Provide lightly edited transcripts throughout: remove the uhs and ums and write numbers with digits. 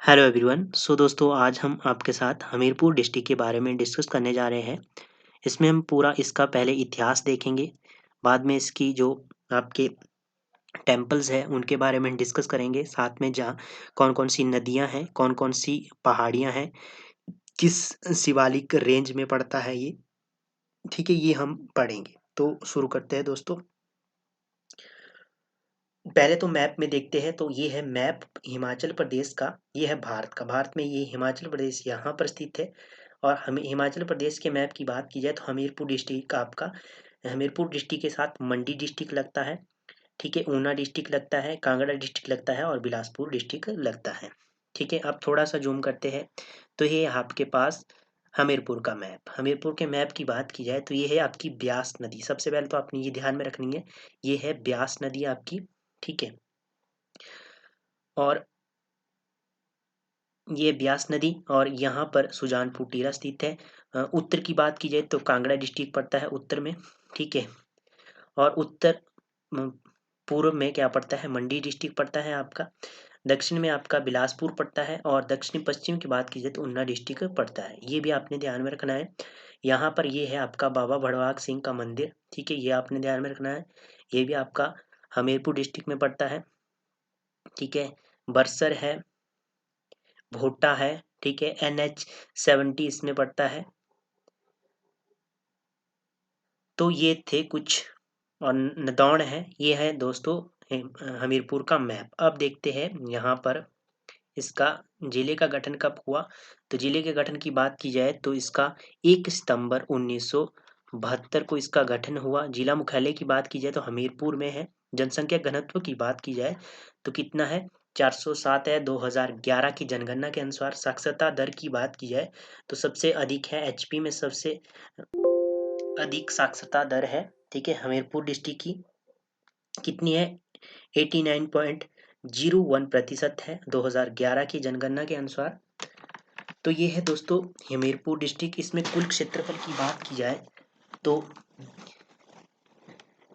Hello everyone. दोस्तों आज हम आपके साथ हमीरपुर डिस्ट्रिक्ट के बारे में डिस्कस करने जा रहे हैं। इसमें हम पूरा इसका पहले इतिहास देखेंगे, बाद में इसकी जो आपके टेम्पल्स हैं उनके बारे में डिस्कस करेंगे, साथ में जहाँ कौन-कौन सी नदियाँ हैं, कौन-कौन सी पहाड़ियाँ हैं, किस शिवालिक रेंज में पड़ता है ये, ठीक है, ये हम पढ़ेंगे। तो शुरू करते हैं दोस्तों। पहले तो मैप में देखते हैं, तो ये है मैप हिमाचल प्रदेश का, ये है भारत का। भारत में ये हिमाचल प्रदेश यहाँ पर स्थित है। और हमें हिमाचल प्रदेश के मैप की बात की जाए तो हमीरपुर डिस्ट्रिक्ट का आपका हमीरपुर डिस्ट्रिक्ट के साथ मंडी डिस्ट्रिक्ट लगता है, ठीक है, ऊना डिस्ट्रिक्ट लगता है, कांगड़ा डिस्ट्रिक्ट लगता है और बिलासपुर डिस्ट्रिक्ट लगता है। ठीक है, अब थोड़ा सा जूम करते हैं तो ये आपके पास हमीरपुर का मैप। हमीरपुर के मैप की बात की जाए तो ये है आपकी ब्यास नदी। सबसे पहले तो आपने ये ध्यान में रखनी है, ये है ब्यास नदी आपकी, ठीक है। और ये ब्यास नदी और यहाँ पर सुजानपुर टीला स्थित है। उत्तर की बात की जाए तो कांगड़ा डिस्ट्रिक्ट पड़ता है उत्तर में, ठीक है। और उत्तर म, पूर्व में क्या पड़ता है, मंडी डिस्ट्रिक्ट पड़ता है आपका। दक्षिण में आपका बिलासपुर पड़ता है और दक्षिण पश्चिम की बात की जाए तो ऊना डिस्ट्रिक्ट पड़ता है। ये भी आपने ध्यान में रखना है। यहाँ पर ये है आपका बाबा भड़वाक सिंह का मंदिर, ठीक है, ये आपने ध्यान में रखना है। ये भी आपका हमीरपुर डिस्ट्रिक्ट में पड़ता है, ठीक है। बरसर है, भोटा है, ठीक है, NH 70 इसमें पड़ता है। तो ये थे कुछ, और नदौन है, ये है दोस्तों हमीरपुर का मैप। अब देखते हैं यहाँ पर इसका जिले का गठन कब हुआ। तो जिले के गठन की बात की जाए तो इसका 1 सितंबर 1972 को इसका गठन हुआ। जिला मुख्यालय की बात की जाए तो हमीरपुर में है। जनसंख्या घनत्व की बात की जाए तो कितना है, 407 है 2011 की जनगणना के अनुसार। साक्षरता दर की बात की जाए तो सबसे अधिक है, HP में सबसे अधिक साक्षरता दर है, ठीक है, हमीरपुर डिस्ट्रिक्ट की कितनी है, 89.01% है 2011 की जनगणना के अनुसार। तो ये है दोस्तों हमीरपुर डिस्ट्रिक्ट। इसमें कुल क्षेत्रफल की बात की जाए तो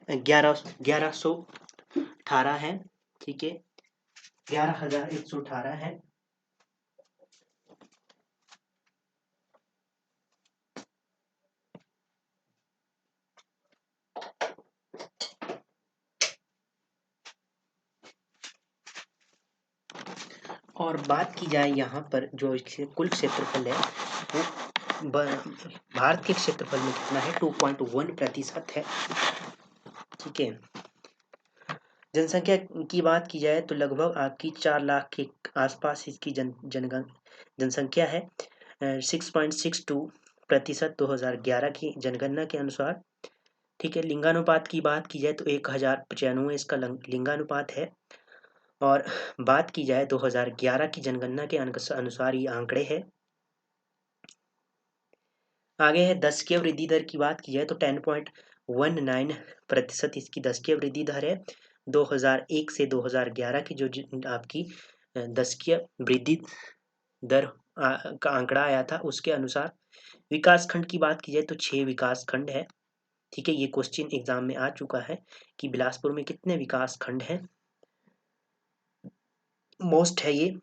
1118 है, ठीक है, 11,118 है। और बात की जाए यहाँ पर जो कुल क्षेत्रफल है वो भारत के क्षेत्रफल में कितना है, 2.1% है, ठीक है। जनसंख्या की बात की जाए तो लगभग आपकी 4 लाख के आसपास इसकी जनसंख्या है। 6.62% 2011 की जनगणना के अनुसार, ठीक है। लिंगानुपात की बात की जाए तो 1095 इसका लिंगानुपात है। और बात की जाए 2011 की जनगणना के अनुसार ये आंकड़े है। आगे है दशकीय वृद्धि दर की बात की जाए तो 10.19% इसकी दशकीय वृद्धि दर है। 2001 से 2011 की जो आपकी दशकीय वृद्धि दर का आंकड़ा आया था उसके अनुसार। विकास खंड की बात की जाए तो 6 विकास खंड है, ठीक है। ये क्वेश्चन एग्जाम में आ चुका है कि बिलासपुर में कितने विकास खंड हैं। मोस्ट है ये।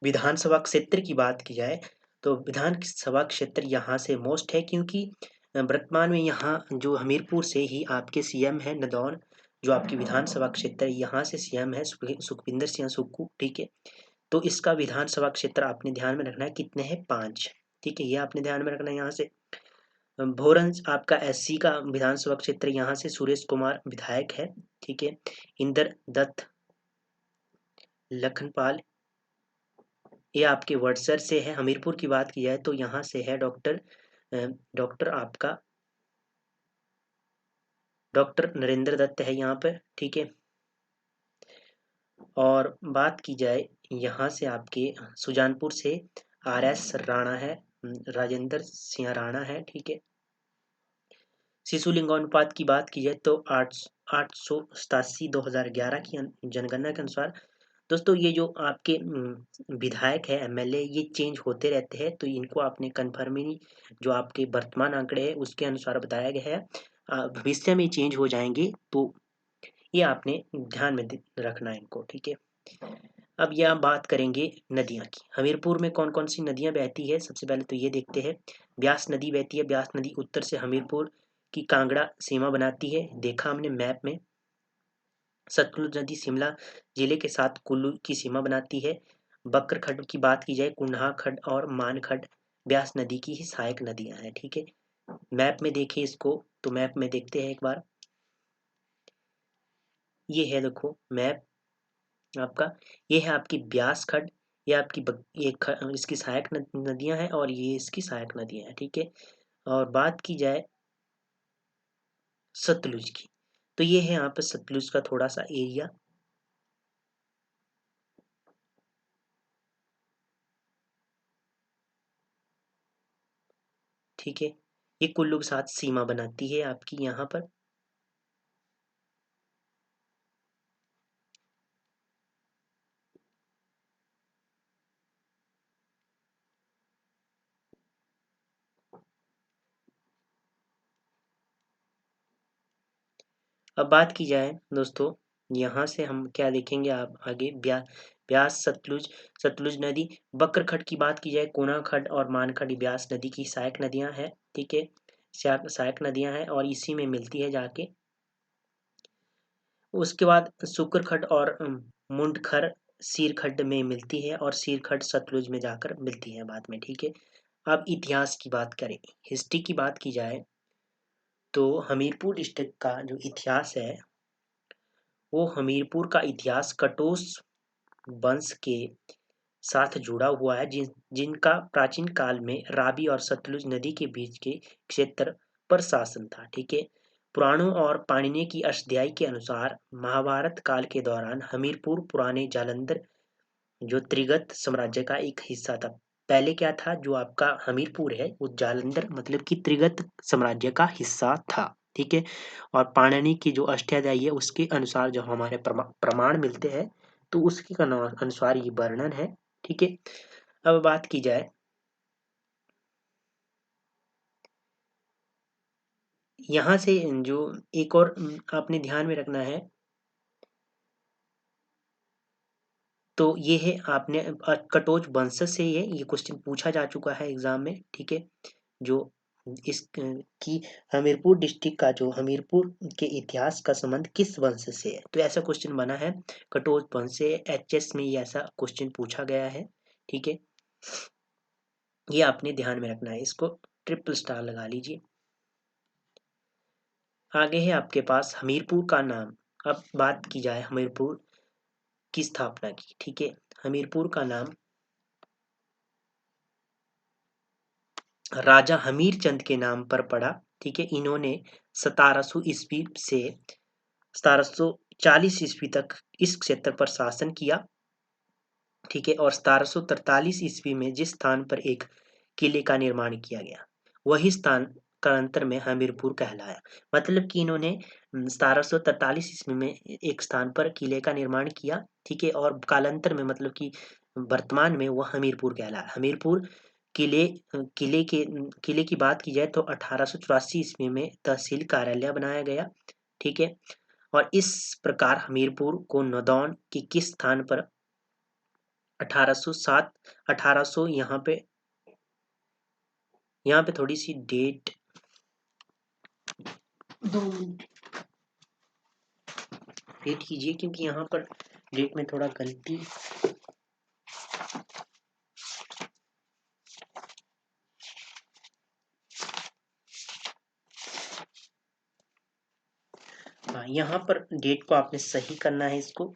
विधानसभा क्षेत्र की बात की जाए तो विधानसभा क्षेत्र यहाँ से मोस्ट है, क्योंकि वर्तमान में यहाँ जो हमीरपुर से ही आपके CM है नदौन, जो आपकी विधानसभा क्षेत्र है, यहाँ से CM है सुखविंदर सिंह सुक्खू, ठीक है। तो इसका विधानसभा क्षेत्र आपने ध्यान में रखना है, कितने हैं, 5, ठीक है, ये आपने ध्यान में रखना है। यहाँ से भोरंज आपका SC का विधानसभा क्षेत्र, यहाँ से सुरेश कुमार विधायक है, ठीक है। इंदर दत्त लखनपाल ये आपके वडसर से है। हमीरपुर की बात की जाए तो यहाँ से है डॉक्टर आपका डॉक्टर नरेंद्र दत्त है यहाँ पर, ठीक है। और बात की जाए यहाँ से आपके सुजानपुर से RS राणा है, राजेंद्र सिंह राणा है, ठीक है। शिशु लिंगानुपात की बात की जाए तो 887 2011 की जनगणना के अनुसार। दोस्तों ये जो आपके विधायक है MLA ये चेंज होते रहते हैं, तो इनको आपने कन्फर्मली जो आपके वर्तमान आंकड़े हैं उसके अनुसार बताया गया है। भविष्य में चेंज हो जाएंगे, तो ये आपने ध्यान में रखना है इनको, ठीक है। अब यहाँ बात करेंगे नदियाँ की। हमीरपुर में कौन कौन सी नदियाँ बहती है, सबसे पहले तो ये देखते हैं। ब्यास नदी बहती है। ब्यास नदी उत्तर से हमीरपुर की कांगड़ा सीमा बनाती है, देखा हमने मैप में। सतलुज नदी शिमला जिले के साथ कुल्लू की सीमा बनाती है। बकर खड्ड की बात की जाए, कुन्हा खड्ड और मान खड्ड ब्यास नदी की ही सहायक नदियां हैं। ठीक है, मैप में देखें इसको, तो मैप में देखते हैं एक बार। ये है देखो मैप आपका, ये है आपकी ब्यास खड्ड, ये आपकी इसकी सहायक नदियां हैं और ये इसकी सहायक नदियां हैं। ठीक है, और बात की जाए सतलुज की, तो ये है यहाँ पे सतलुज का थोड़ा सा एरिया। ठीक है, ये कुल्लू के साथ सीमा बनाती है आपकी यहाँ पर। अब बात की जाए दोस्तों, यहाँ से हम क्या देखेंगे, आप आगे ब्यास सतलुज, सतलुज नदी, बकर खड्ड की बात की जाए, कोना खड्ड और मान खड्ड ब्यास नदी की सहायक नदियां हैं। ठीक है, सहायक नदियां हैं और इसी में मिलती है जाके। उसके बाद सुकर खड्ड और मुंडखर सीर खड्ड में मिलती है और सीर खड्ड सतलुज में जाकर मिलती है बाद में। ठीक है, अब इतिहास की बात करें, हिस्ट्री की बात की जाए, तो हमीरपुर डिस्ट्रिक्ट का जो इतिहास है, वो हमीरपुर का इतिहास कटोस वंश के साथ जुड़ा हुआ है, जिनका प्राचीन काल में रावी और सतलुज नदी के बीच के क्षेत्र पर शासन था। ठीक है, पुराणों और पाणिनि की अष्टध्यायी के अनुसार महाभारत काल के दौरान हमीरपुर पुराने जालंधर जो त्रिगत साम्राज्य का एक हिस्सा था। पहले क्या था, जो आपका हमीरपुर है वो जालंधर मतलब कि त्रिगत साम्राज्य का हिस्सा था। ठीक है, और पाणिनि की जो अष्टाध्यायी है उसके अनुसार जो हमारे प्रमाण मिलते हैं, तो उसके अनुसार ये वर्णन है। ठीक है, अब बात की जाए, यहाँ से जो एक और आपने ध्यान में रखना है, तो ये है आपने कटोच वंश से ये क्वेश्चन पूछा जा चुका है एग्जाम में। ठीक है, जो इस की हमीरपुर डिस्ट्रिक्ट का जो हमीरपुर के इतिहास का संबंध किस वंश से है, तो ऐसा क्वेश्चन बना है कटोच वंश से। एचएस में ये ऐसा क्वेश्चन पूछा गया है। ठीक है, ये आपने ध्यान में रखना है, इसको ट्रिपल स्टार लगा लीजिए। आगे है आपके पास हमीरपुर का नाम। अब बात की जाए हमीरपुर की स्थापना की। ठीक है, हमीरपुर का नाम राजा हमीर चंद के नाम पर पड़ा। ठीक है, इन्होंने 1700 ईस्वी से 1740 ईस्वी तक इस क्षेत्र पर शासन किया। ठीक है, और 1743 ईस्वी में जिस स्थान पर एक किले का निर्माण किया गया, वही स्थान कालांतर में हमीरपुर कहलाया। मतलब कि इन्होंने 1743 ईस्वी में एक स्थान पर किले का निर्माण किया। ठीक है, और कालांतर में मतलब कि वर्तमान में वह हमीरपुर कहलाया। हमीरपुर किले किले की बात की जाए तो 1884 ईस्वी में तहसील कार्यालय बनाया गया। ठीक है, और इस प्रकार हमीरपुर को नदौन के किस स्थान पर 1807 1800 यहाँ पे थोड़ी सी डेट, 2 मिनट वेट कीजिए क्योंकि यहाँ पर डेट में थोड़ा गलती। हाँ, यहाँ पर डेट को आपने सही करना है, इसको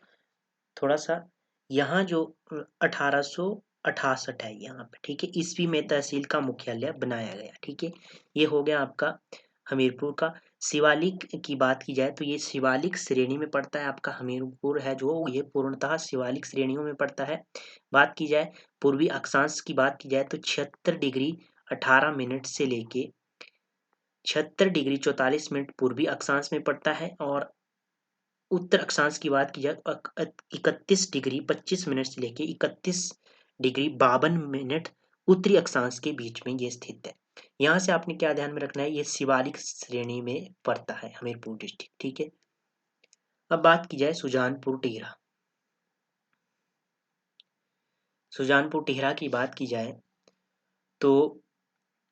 थोड़ा सा। यहाँ जो 1868 है यहाँ पे। ठीक है, ईस्वी में तहसील का मुख्यालय बनाया गया। ठीक है, ये हो गया आपका हमीरपुर का। शिवालिक की बात की जाए तो ये शिवालिक श्रेणी में पड़ता है आपका हमीरपुर है जो, ये पूर्णतः शिवालिक श्रेणियों में पड़ता है। बात की जाए पूर्वी अक्षांश की बात की जाए तो 76 डिग्री 18 मिनट से लेके 76 डिग्री 44 मिनट पूर्वी अक्षांश में पड़ता है, और उत्तर अक्षांश की बात की जाए 31 डिग्री 25 मिनट से लेके 31 डिग्री 52 मिनट उत्तरी अक्षांश के बीच में ये स्थित है। यहाँ से आपने क्या ध्यान में रखना है, ये शिवालिक श्रेणी में पड़ता है हमीरपुर डिस्ट्रिक्ट। ठीक है, अब बात की जाए सुजानपुर टिहरा। सुजानपुर टिहरा की बात की जाए तो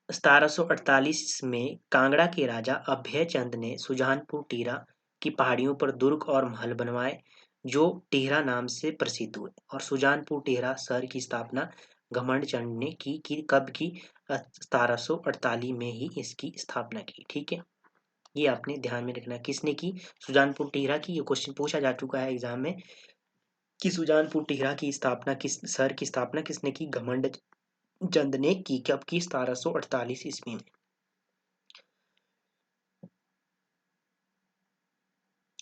1748 में कांगड़ा के राजा अभय चंद ने सुजानपुर टिहरा की पहाड़ियों पर दुर्ग और महल बनवाए, जो टिहरा नाम से प्रसिद्ध हुए। और सुजानपुर टिहरा शहर की स्थापना घमंड चंद ने की कब की? 1748 में ही इसकी स्थापना की। ठीक है, ये आपने ध्यान में रखना। किसने की? सुजानपुर टिहरा की। ये क्वेश्चन पूछा जा चुका है एग्जाम में कि सुजानपुर टिहरा की स्थापना किस शहर की स्थापना किसने की? घमंड चंद ने की। कब की? 1748 ईस्वी में।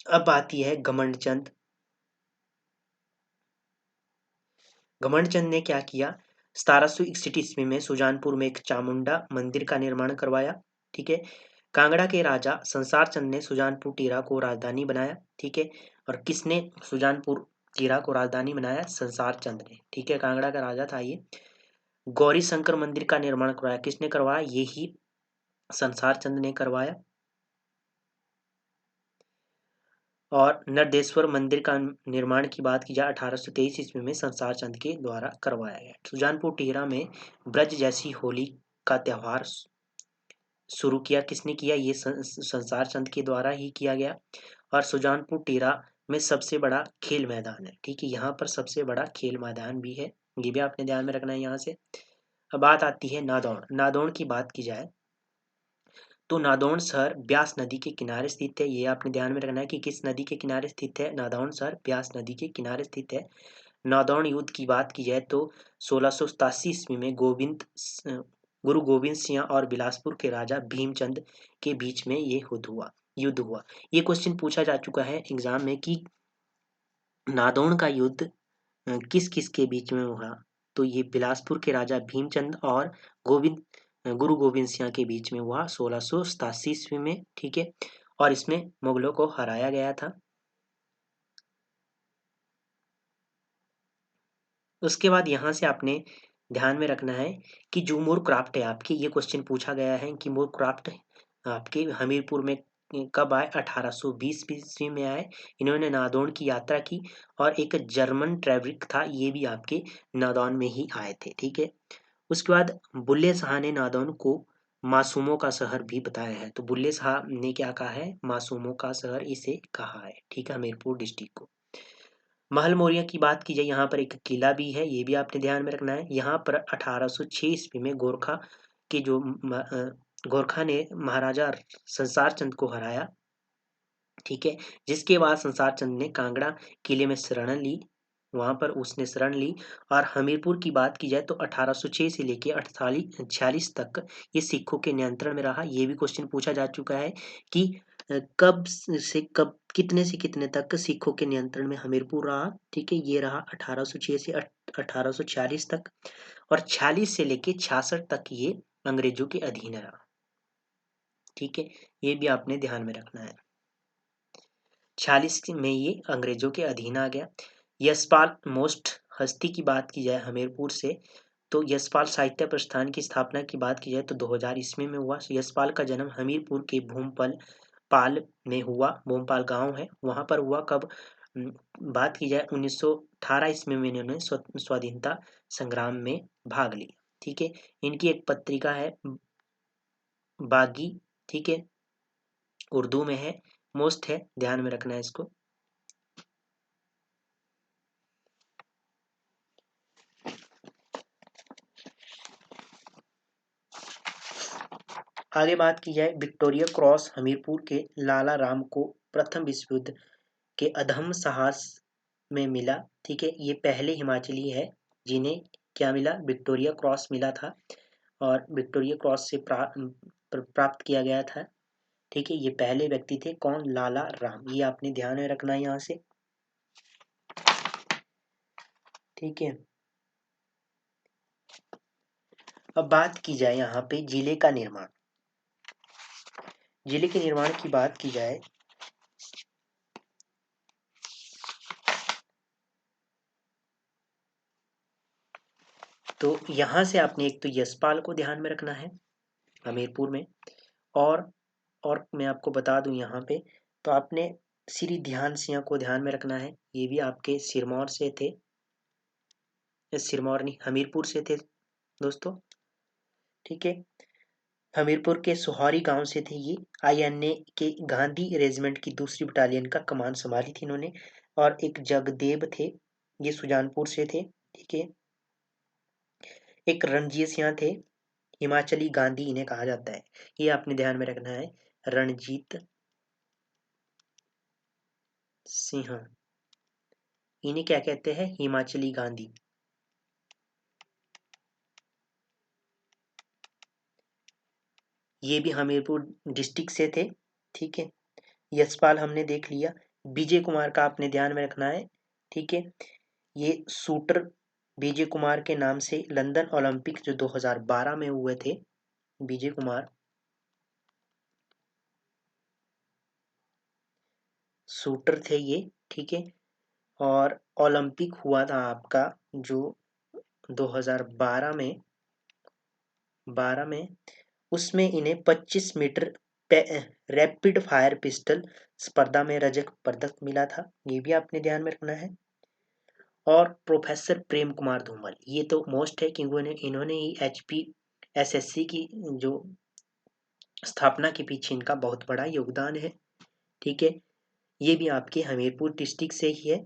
अब आती है घमंड चंद। घमंड चंद ने क्या किया? 1761 ईस्वी में सुजानपुर में एक चामुंडा मंदिर का निर्माण करवाया। ठीक है, कांगड़ा के राजा संसार चंद ने सुजानपुर टिहरा को राजधानी बनाया। ठीक है, और किसने सुजानपुर टिहरा को राजधानी बनाया? संसार चंद ने। ठीक है, कांगड़ा का राजा था ये। गौरी शंकर मंदिर का निर्माण करवाया। किसने करवाया? ये ही संसार चंद ने करवाया। और नरदेश्वर मंदिर का निर्माण की बात की जाए 1823 ईस्वी में संसार चंद के द्वारा करवाया गया। सुजानपुर टिहरा में ब्रज जैसी होली का त्योहार शुरू किया। किसने किया? ये संसार चंद के द्वारा ही किया गया। और सुजानपुर टिहरा में सबसे बड़ा खेल मैदान है। ठीक है, यहाँ पर सबसे बड़ा खेल मैदान भी है, ये भी आपने ध्यान में रखना है यहाँ से। अब बात आती है नादौन। नादौन की बात की जाए तो नादौन शहर ब्यास नदी के किनारे स्थित है। ये आपने ध्यान में रखना है कि किस नदी के किनारे स्थित है? नादौन शहर ब्यास नदी के किनारे स्थित है। नादौन युद्ध की बात की जाए तो 1687 ईस्वी में गुरु गोविंद सिंह और बिलासपुर के राजा भीमचंद के बीच में ये युद्ध हुआ। ये क्वेश्चन पूछा जा चुका है एग्जाम में कि नादौन का युद्ध किस किस के बीच में हुआ? तो ये बिलासपुर के राजा भीमचंद और गुरु गोविंद सिंह के बीच में हुआ 1687 ईस्वी में। ठीक है, और इसमें मुगलों को हराया गया था। उसके बाद यहाँ से आपने ध्यान में रखना है कि जो मूर क्राफ्ट है आपकी, ये क्वेश्चन पूछा गया है कि मूर क्राफ्ट आपके हमीरपुर में कब आए? 1820 ईस्वी में आए। इन्होंने नादौन की यात्रा की और एक जर्मन ट्रैवरिक था, ये भी आपके नादौन में ही आए थे। ठीक है, उसके बाद बुल्ले शाह ने नादौन को मासूमों का शहर भी बताया है। तो बुल्ले शाह ने क्या कहा है? मासूमों का शहर इसे कहा है। ठीक है, हमीरपुर डिस्ट्रिक्ट को। महल मौर्य की बात की जाए, यहाँ पर एक किला भी है, ये भी आपने ध्यान में रखना है। यहाँ पर 1806 ईस्वी में गोरखा ने महाराजा संसार चंद को हराया। ठीक है, जिसके बाद संसार चंद ने कांगड़ा किले में शरण ली, वहां पर उसने शरण ली। और हमीरपुर की बात की जाए तो 1806 से लेके 1846 तक ये सिखों के नियंत्रण में रहा। ये भी क्वेश्चन पूछा जा चुका है कि कब से कब, कितने से कितने तक सिखों के नियंत्रण में हमीरपुर रहा। ठीक है, ये रहा 1806 से 1846 तक। और 46 से लेके 66 तक ये अंग्रेजों के अधीन रहा। ठीक है, ये भी आपने ध्यान में रखना है। 46 में ये अंग्रेजों के अधीन आ गया। यशपाल मोस्ट हस्ती की बात की जाए हमीरपुर से तो यशपाल साहित्य प्रस्थान की स्थापना की बात की जाए तो 2000 ईस्वी में हुआ। यशपाल का जन्म हमीरपुर के भूमपल पाल में हुआ। भूमपाल गांव है, वहां पर हुआ। कब बात की जाए 1918 ईस्वी में इन्होंने स्वाधीनता संग्राम में भाग लिया। ठीक है, इनकी एक पत्रिका है बागी। ठीक है, उर्दू में है, मोस्ट है, ध्यान में रखना है इसको। आगे बात की जाए विक्टोरिया क्रॉस हमीरपुर के लाला राम को प्रथम विश्व युद्ध के अधम साहस में मिला। ठीक है, ये पहले हिमाचली है जिन्हें क्या मिला? विक्टोरिया क्रॉस मिला था। और विक्टोरिया क्रॉस से प्राप्त किया गया था। ठीक है, ये पहले व्यक्ति थे। कौन? लाला राम। ये आपने ध्यान में रखना है यहाँ से। ठीक है, अब बात की जाए यहाँ पे जिले का निर्माण। जिले के निर्माण की बात की जाए तो यहाँ से आपने एक तो यशपाल को ध्यान में रखना है हमीरपुर में। और मैं आपको बता दूं यहाँ पे तो आपने श्री ध्यान सिंह को ध्यान में रखना है। ये भी आपके सिरमौर से थे। सिरमौर नहीं, हमीरपुर से थे दोस्तों। ठीक है, हमीरपुर के सोहारी गांव से थे ये। आईएनए के गांधी रेजिमेंट की दूसरी बटालियन का कमान संभाली थी इन्होंने। और एक जगदेव थे, ये सुजानपुर से थे। ठीक है, एक रणजीत सिंह थे, हिमाचली गांधी इन्हें कहा जाता है, ये आपने ध्यान में रखना है, रणजीत सिंह, इन्हें क्या कहते हैं, हिमाचली गांधी। ये भी हमीरपुर डिस्ट्रिक्ट से थे। ठीक है, यशपाल हमने देख लिया। विजय कुमार का आपने ध्यान में रखना है। ठीक है, ये शूटर विजय कुमार के नाम से लंदन ओलंपिक जो 2012 में हुए थे, विजय कुमार शूटर थे ये। ठीक है, और ओलंपिक हुआ था आपका जो 2012 में, 12 में, उसमें इन्हें 25 मीटर रैपिड फायर पिस्टल स्पर्धा में रजत पदक मिला था, ये भी आपने ध्यान में रखना है। और प्रोफेसर प्रेम कुमार धूमल, ये तो मोस्ट है क्योंकि इन्होंने ही HPSSC की जो स्थापना के पीछे इनका बहुत बड़ा योगदान है। ठीक है, ये भी आपके हमीरपुर डिस्ट्रिक्ट से ही है।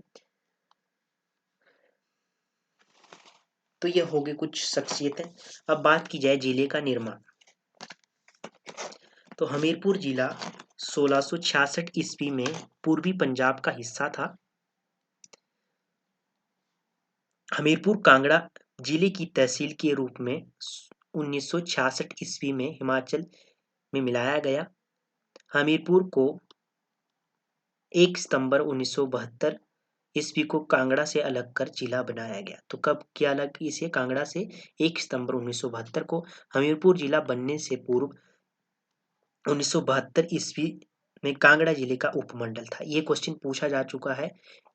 तो ये हो गए कुछ शख्सियतें। अब बात की जाए जिले का निर्माण, तो हमीरपुर जिला 1666 ईस्वी में पूर्वी पंजाब का हिस्सा था। हमीरपुर कांगड़ा जिले की तहसील के रूप में 1966 ईस्वी में हिमाचल में मिलाया गया। हमीरपुर को 1 सितंबर 1972 ईस्वी को कांगड़ा से अलग कर जिला बनाया गया। तो कब किया अलग इसे कांगड़ा से, 1 सितंबर 1972 को। हमीरपुर जिला बनने से पूर्व 1972 ईस्वी में कांगड़ा जिले का उपमंडल था। ये क्वेश्चन पूछा जा चुका है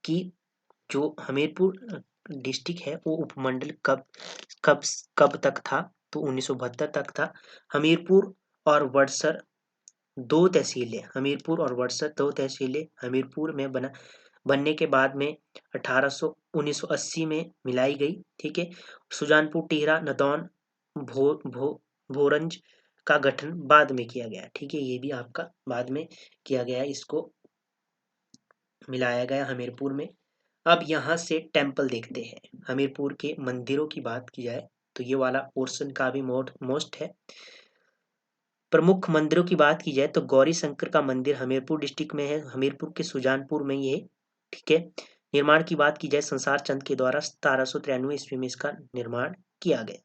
कि जो हमीरपुर डिस्ट्रिक्ट है वो उपमंडल कब कब कब तक था, तो 1972 तक था। हमीरपुर और बड़सर दो तहसीलें, हमीरपुर और बड़सर दो तहसीलें हमीरपुर में बनने के बाद में 1980 में मिलाई गई। ठीक है, सुजानपुर, टिहरा, नदौन, भोरंज का गठन बाद में किया गया। ठीक है, ये भी आपका बाद में किया गया, इसको मिलाया गया हमीरपुर में। अब यहाँ से टेम्पल देखते हैं। हमीरपुर के मंदिरों की बात की जाए तो ये वाला पोर्शन का भी मोस्ट है। प्रमुख मंदिरों की बात की जाए तो गौरी शंकर का मंदिर हमीरपुर डिस्ट्रिक्ट में है, हमीरपुर के सुजानपुर में ये है। ठीक है, निर्माण की बात की जाए संसार चंद के द्वारा 1793 ईस्वी में इसका निर्माण किया गया।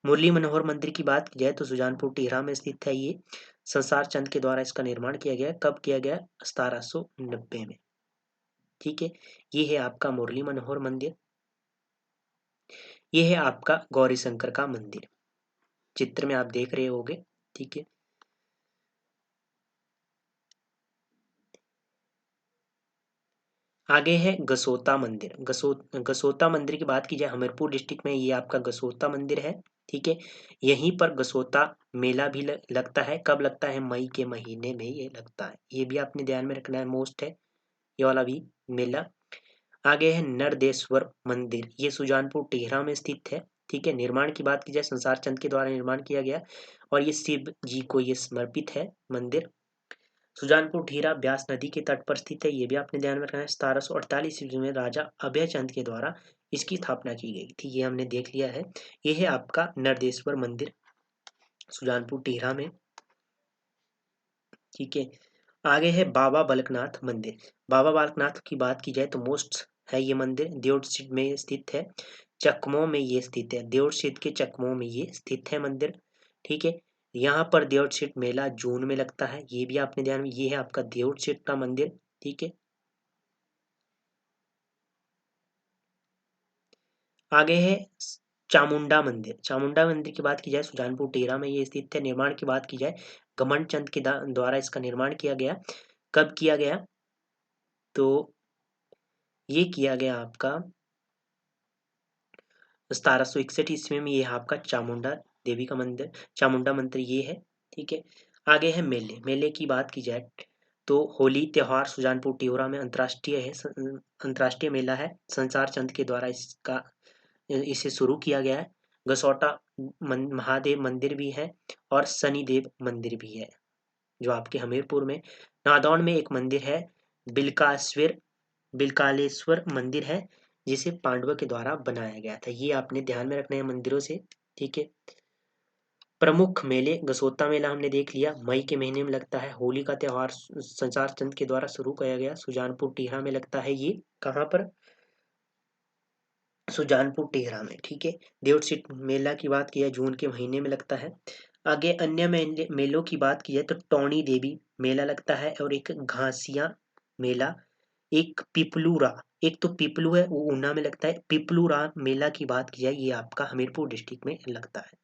मुरली मनोहर मंदिर की बात की जाए तो सुजानपुर टिहरा में स्थित है ये, संसार चंद के द्वारा इसका निर्माण किया गया। कब किया गया, 1790 में। ठीक है, ये है आपका मुरली मनोहर मंदिर। ये है आपका गौरी शंकर का मंदिर, चित्र में आप देख रहे होंगे। ठीक है, आगे है गसोता मंदिर। गसोता मंदिर की बात की जाए हमीरपुर डिस्ट्रिक्ट में, ये आपका गसोता मंदिर है। ठीक है, यहीं पर गसोता मेला भी लगता है। कब लगता है, मई के महीने में ये लगता है, ये भी आपने ध्यान में रखना है, मोस्ट है ये वाला भी मेला। आगे है नरदेश्वर मंदिर, ये सुजानपुर टिहरा में स्थित है। ठीक है, निर्माण की बात की जाए संसार चंद के द्वारा निर्माण किया गया और ये शिव जी को ये समर्पित है मंदिर। सुजानपुर ढीरा ब्यास नदी के तट पर स्थित है, ये भी आपने ध्यान में रखना है। 1748 ईस्वी में राजा अभय चंद के द्वारा इसकी स्थापना की गई थी, ये हमने देख लिया है। ये है आपका नरदेश्वर मंदिर सुजानपुर टिहरा में। ठीक है, आगे है बाबा बालकनाथ मंदिर। बाबा बालकनाथ की बात की जाए तो मोस्ट है ये मंदिर, देवट में स्थित है, चकमों में ये स्थित है, देवट के चकमों में ये स्थित है मंदिर। ठीक है, यहाँ पर देवट मेला जून में लगता है, ये भी आपने ध्यान में, ये है आपका देवट का मंदिर। ठीक है, आगे है चामुंडा मंदिर। चामुंडा मंदिर की बात की जाए सुजानपुर टिहरा में ये स्थित है। निर्माण की बात की जाए घमंड चंद के द्वारा इसका निर्माण किया गया। कब किया गया, तो ये किया गया आपका 1761 ईस्वी में। ये आपका चामुंडा देवी का मंदिर, चामुंडा मंदिर ये है। ठीक है, आगे है मेले। मेले की बात की जाए तो होली त्योहार सुजानपुर टिहरा में अंतर्राष्ट्रीय है, अंतर्राष्ट्रीय मेला है, संसार चंद के द्वारा इसका इसे शुरू किया गया है। गसोटा महादेव मंदिर भी है और शनिदेव मंदिर भी है जो आपके हमीरपुर में। नादौन में एक मंदिर है, बिलकालेश्वर मंदिर है, जिसे पांडवों के द्वारा बनाया गया था। ये आपने ध्यान में रखना है मंदिरों से, ठीक है। प्रमुख मेले, गसोता मेला हमने देख लिया, मई के महीने में लगता है। होली का त्योहार संसार चंद के द्वारा शुरू किया गया, सुजानपुर टीहरा में लगता है। ये कहाँ पर? सुजानपुर टीहरा में, ठीक है। देवसीट मेला की बात की है, जून के महीने में लगता है। आगे अन्य मेलों की बात की है तो टौणी देवी मेला लगता है, और एक घासिया मेला, एक पिपलूरा, एक तो पिपलू है वो ऊना में लगता है। पिपलूरा मेला की बात की जाए, ये आपका हमीरपुर डिस्ट्रिक्ट में लगता है।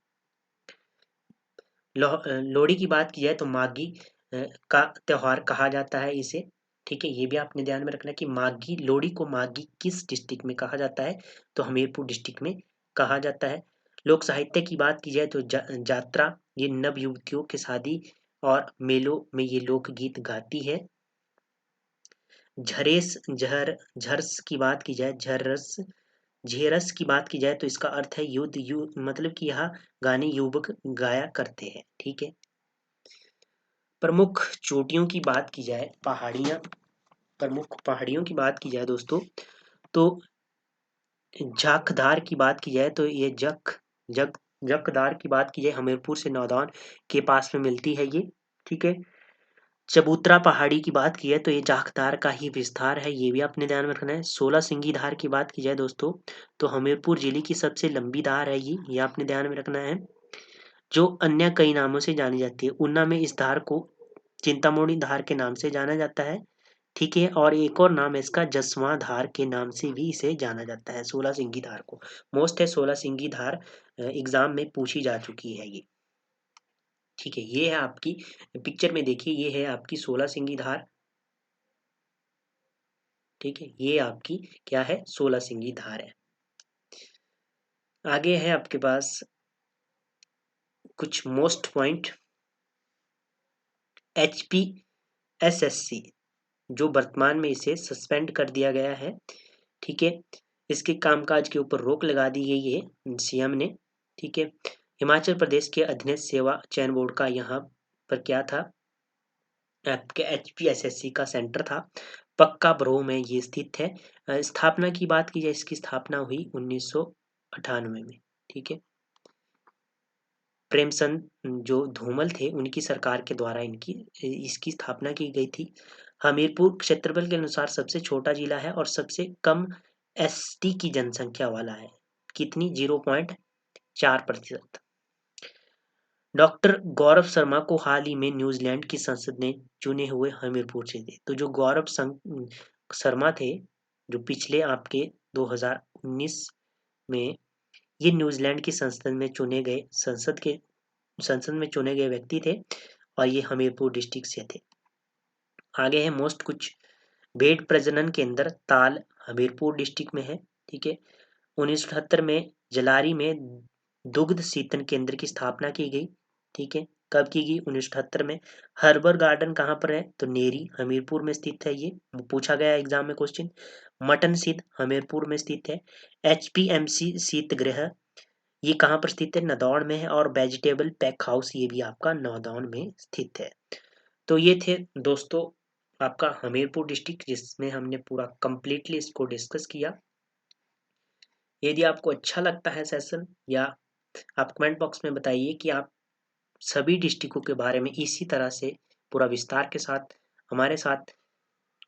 लोहड़ी की बात की जाए तो माघी का त्योहार कहा जाता है इसे, ठीक है। ये भी आपने ध्यान में रखना कि माघी, लोहड़ी को माघी किस डिस्ट्रिक्ट में कहा जाता है, तो हमीरपुर डिस्ट्रिक्ट में कहा जाता है। लोक साहित्य की बात की जाए तो जात्रा, ये नव युवतियों के शादी और मेलों में ये लोकगीत गाती है। झरस की बात की जाए, झेरस की बात की जाए तो इसका अर्थ है युद्ध, मतलब कि यह गाने युवक गाया करते हैं, ठीक है। प्रमुख चोटियों की बात की जाए, प्रमुख पहाड़ियों की बात की जाए दोस्तों, तो झाकदार की बात की जाए तो ये जकदार की बात की जाए, हमीरपुर से नौदान के पास में मिलती है ये, ठीक है। चबूतरा पहाड़ी की बात की है तो ये जाखदार का ही विस्तार है, ये भी आपने ध्यान में रखना है। 16 सिंगी धार की बात की जाए दोस्तों, तो हमीरपुर जिले की सबसे लंबी धार है ये आपने ध्यान में रखना है, जो अन्य कई नामों से जानी जाती है। ऊना में इस धार को चिंतामणि धार के नाम से जाना जाता है, ठीक है। और एक और नाम है इसका, जसवां धार के नाम से भी इसे जाना जाता है, 16 सिंगी धार को। मोस्ट है 16 सिंगी धार, एग्जाम में पूछी जा चुकी है ये, ठीक है। ये है आपकी पिक्चर में देखिए, ये है आपकी 16 सिंगी धार, ठीक है। ये आपकी क्या है, 16 सिंगी धार है। आगे है आपके पास कुछ मोस्ट पॉइंट। HPSSC, जो वर्तमान में इसे सस्पेंड कर दिया गया है, ठीक है। इसके कामकाज के ऊपर रोक लगा दी गई है सीएम ने, ठीक है। हिमाचल प्रदेश के अधीनस्थ सेवा चयन बोर्ड का यहाँ पर क्या था, आपके HPSSC का सेंटर था, पक्का ब्रो में ये स्थित है। स्थापना की बात की जाए, इसकी स्थापना हुई 1998 में, ठीक है। प्रेमचंद जो धूमल थे, उनकी सरकार के द्वारा इसकी स्थापना की गई थी। हमीरपुर क्षेत्रफल के अनुसार सबसे छोटा जिला है और सबसे कम ST की जनसंख्या वाला है। कितनी? 0.4%। डॉक्टर गौरव शर्मा को हाल ही में न्यूजीलैंड की संसद ने चुने हुए हमीरपुर से थे। तो जो गौरव शर्मा थे, जो पिछले आपके 2019 में ये न्यूजीलैंड की संसद में चुने गए व्यक्ति थे, और ये हमीरपुर डिस्ट्रिक्ट से थे। आगे है मोस्ट कुछ। भेड़ प्रजनन केंद्र ताल हमीरपुर डिस्ट्रिक्ट में है, ठीक है। 1978 में जलारी में दुग्ध शीतन केंद्र की स्थापना की गई, ठीक है। कब की गई? 1978 में। हर्बर गार्डन कहाँ पर है? तो नेरी हमीरपुर में स्थित है, ये पूछा गया एग्जाम में क्वेश्चन। मटन सिद्ध हमीरपुर में स्थित है। HPMC शीत गृह ये कहाँ पर स्थित है? नदौड़ में है। और वेजिटेबल पैक हाउस ये भी आपका नौदौन में स्थित है। तो ये थे दोस्तों आपका हमीरपुर डिस्ट्रिक्ट, जिसमें हमने पूरा कंप्लीटली इसको डिस्कस किया। यदि आपको अच्छा लगता है सेशन, या आप कमेंट बॉक्स में बताइए कि आप सभी डिस्ट्रिक्टों के बारे में इसी तरह से पूरा विस्तार के साथ हमारे साथ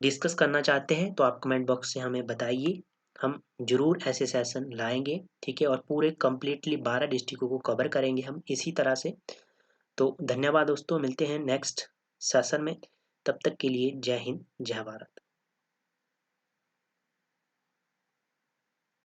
डिस्कस करना चाहते हैं, तो आप कमेंट बॉक्स से हमें बताइए। हम जरूर ऐसे सेशन लाएंगे, ठीक है। और पूरे कंप्लीटली 12 डिस्ट्रिक्टों को कवर करेंगे हम इसी तरह से। तो धन्यवाद दोस्तों, मिलते हैं नेक्स्ट सेशन में। तब तक के लिए जय हिंद, जय भारत।